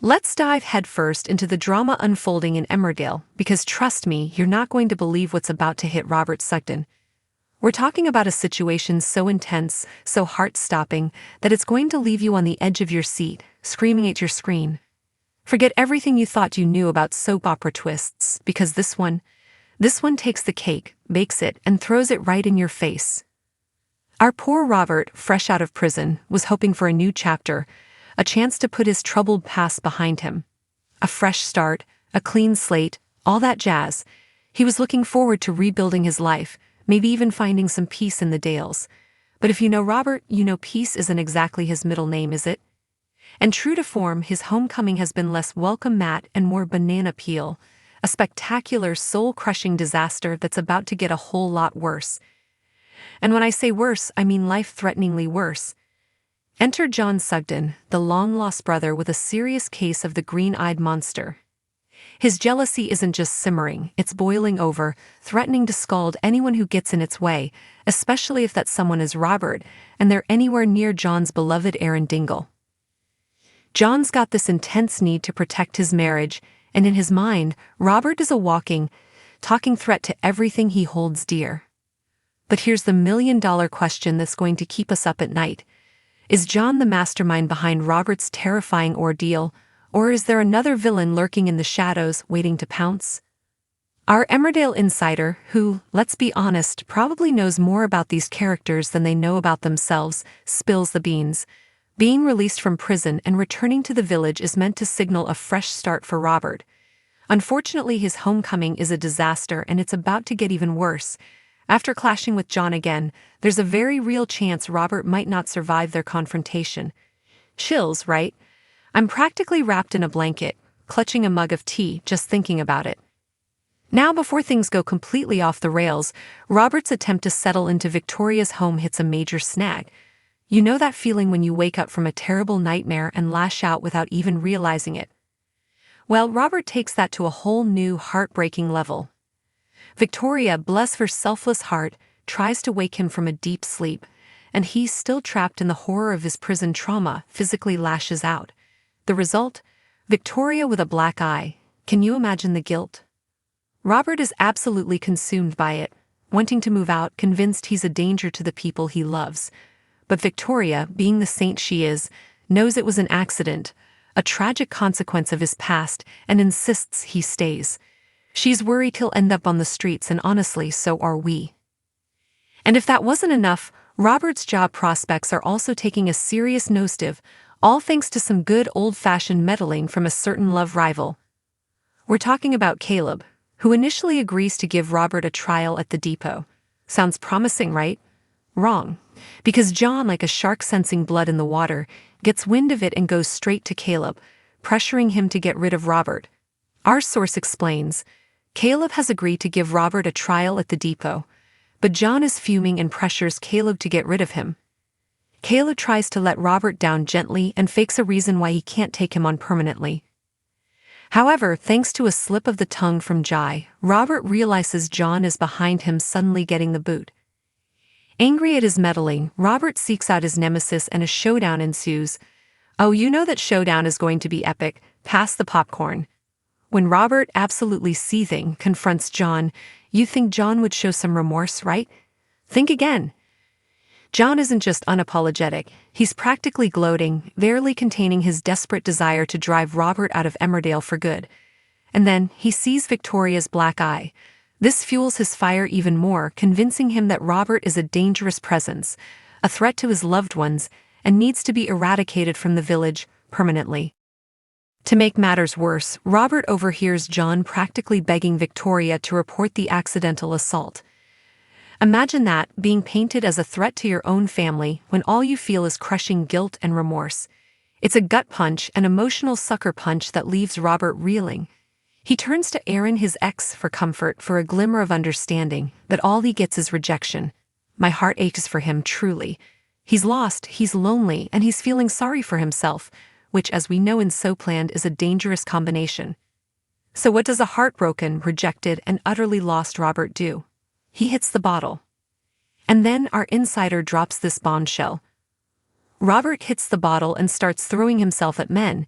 Let's dive headfirst into the drama unfolding in Emmerdale, because trust me, you're not going to believe what's about to hit Robert Sugden. We're talking about a situation so intense, so heart-stopping, that it's going to leave you on the edge of your seat, screaming at your screen. Forget everything you thought you knew about soap opera twists, because this one takes the cake, bakes it, and throws it right in your face. Our poor Robert, fresh out of prison, was hoping for a new chapter, a chance to put his troubled past behind him. A fresh start, a clean slate, all that jazz. He was looking forward to rebuilding his life, maybe even finding some peace in the Dales. But if you know Robert, you know peace isn't exactly his middle name, is it? And true to form, his homecoming has been less welcome mat and more banana peel, a spectacular, soul-crushing disaster that's about to get a whole lot worse. And when I say worse, I mean life-threateningly worse. Enter John Sugden, the long-lost brother with a serious case of the green-eyed monster. His jealousy isn't just simmering, it's boiling over, threatening to scald anyone who gets in its way, especially if that someone is Robert, and they're anywhere near John's beloved Aaron Dingle. John's got this intense need to protect his marriage, and in his mind, Robert is a walking, talking threat to everything he holds dear. But here's the million-dollar question that's going to keep us up at night. Is John the mastermind behind Robert's terrifying ordeal, or is there another villain lurking in the shadows waiting to pounce? Our Emmerdale insider, who, let's be honest, probably knows more about these characters than they know about themselves, spills the beans. Being released from prison and returning to the village is meant to signal a fresh start for Robert. Unfortunately, his homecoming is a disaster, and it's about to get even worse. After clashing with John again, there's a very real chance Robert might not survive their confrontation. Chills, right? I'm practically wrapped in a blanket, clutching a mug of tea, just thinking about it. Now, before things go completely off the rails, Robert's attempt to settle into Victoria's home hits a major snag. You know that feeling when you wake up from a terrible nightmare and lash out without even realizing it? Well, Robert takes that to a whole new, heartbreaking level. Victoria, bless her selfless heart, tries to wake him from a deep sleep, and he's still trapped in the horror of his prison trauma, physically lashes out. The result? Victoria with a black eye. Can you imagine the guilt? Robert is absolutely consumed by it, wanting to move out, convinced he's a danger to the people he loves. But Victoria, being the saint she is, knows it was an accident, a tragic consequence of his past, and insists he stays. She's worried he'll end up on the streets, and honestly, so are we. And if that wasn't enough, Robert's job prospects are also taking a serious nosedive, all thanks to some good old-fashioned meddling from a certain love rival. We're talking about Caleb, who initially agrees to give Robert a trial at the depot. Sounds promising, right? Wrong. Because John, like a shark sensing blood in the water, gets wind of it and goes straight to Caleb, pressuring him to get rid of Robert. Our source explains, Caleb has agreed to give Robert a trial at the depot, but John is fuming and pressures Caleb to get rid of him. Caleb tries to let Robert down gently and fakes a reason why he can't take him on permanently. However, thanks to a slip of the tongue from Jai, Robert realizes John is behind him, suddenly getting the boot. Angry at his meddling, Robert seeks out his nemesis and a showdown ensues. Oh, you know that showdown is going to be epic. Pass the popcorn. When Robert, absolutely seething, confronts John, you think John would show some remorse, right? Think again. John isn't just unapologetic, he's practically gloating, barely containing his desperate desire to drive Robert out of Emmerdale for good. And then, he sees Victoria's black eye. This fuels his fire even more, convincing him that Robert is a dangerous presence, a threat to his loved ones, and needs to be eradicated from the village, permanently. To make matters worse, Robert overhears John practically begging Victoria to report the accidental assault. Imagine that, being painted as a threat to your own family when all you feel is crushing guilt and remorse. It's a gut punch, an emotional sucker punch that leaves Robert reeling. He turns to Aaron, his ex, for comfort, for a glimmer of understanding, but all he gets is rejection. My heart aches for him, truly. He's lost, he's lonely, and he's feeling sorry for himself, which, as we know in Soapland, is a dangerous combination. So what does a heartbroken, rejected, and utterly lost Robert do? He hits the bottle. And then our insider drops this bombshell. Robert hits the bottle and starts throwing himself at men.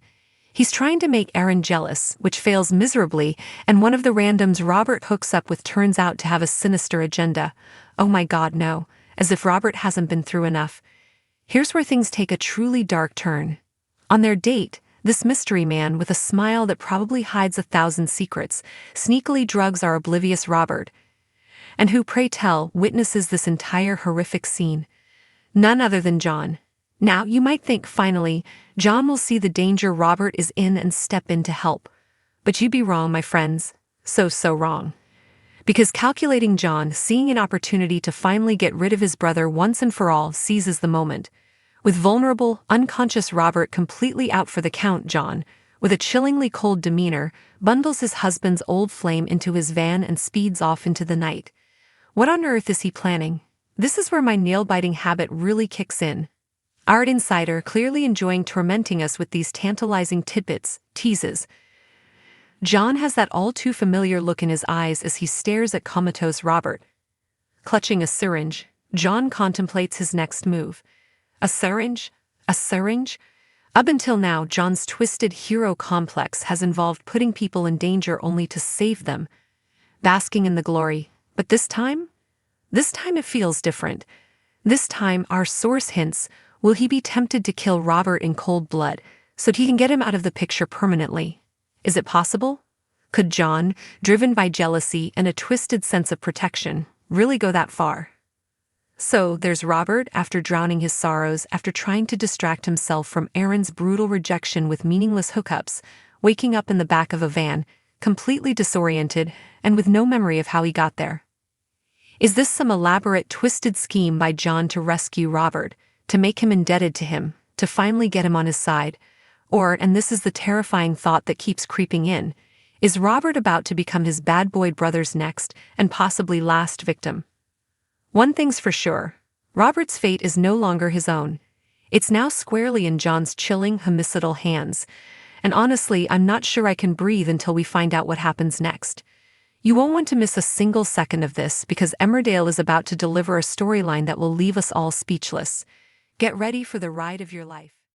He's trying to make Aaron jealous, which fails miserably, and one of the randoms Robert hooks up with turns out to have a sinister agenda. Oh my god, no. As if Robert hasn't been through enough. Here's where things take a truly dark turn. On their date, this mystery man with a smile that probably hides 1,000 secrets sneakily drugs our oblivious Robert. And who, pray tell, witnesses this entire horrific scene? None other than John. Now, you might think, finally, John will see the danger Robert is in and step in to help. But you'd be wrong, my friends. So wrong. Because calculating John, seeing an opportunity to finally get rid of his brother once and for all, seizes the moment. With vulnerable, unconscious Robert completely out for the count, John, with a chillingly cold demeanor, bundles his husband's old flame into his van and speeds off into the night. What on earth is he planning? This is where my nail-biting habit really kicks in. Art Insider clearly enjoying tormenting us with these tantalizing tidbits, teases. John has that all-too-familiar look in his eyes as he stares at comatose Robert. Clutching a syringe, John contemplates his next move. A syringe? A syringe? Up until now, John's twisted hero complex has involved putting people in danger only to save them, basking in the glory. But this time? This time it feels different. This time, our source hints, will he be tempted to kill Robert in cold blood so he can get him out of the picture permanently? Is it possible? Could John, driven by jealousy and a twisted sense of protection, really go that far? So, there's Robert, after drowning his sorrows, after trying to distract himself from Aaron's brutal rejection with meaningless hookups, waking up in the back of a van, completely disoriented, and with no memory of how he got there. Is this some elaborate, twisted scheme by John to rescue Robert, to make him indebted to him, to finally get him on his side? Or, and this is the terrifying thought that keeps creeping in, is Robert about to become his bad boy brother's next and possibly last victim? One thing's for sure, Robert's fate is no longer his own. It's now squarely in John's chilling, homicidal hands. And honestly, I'm not sure I can breathe until we find out what happens next. You won't want to miss a single second of this because Emmerdale is about to deliver a storyline that will leave us all speechless. Get ready for the ride of your life.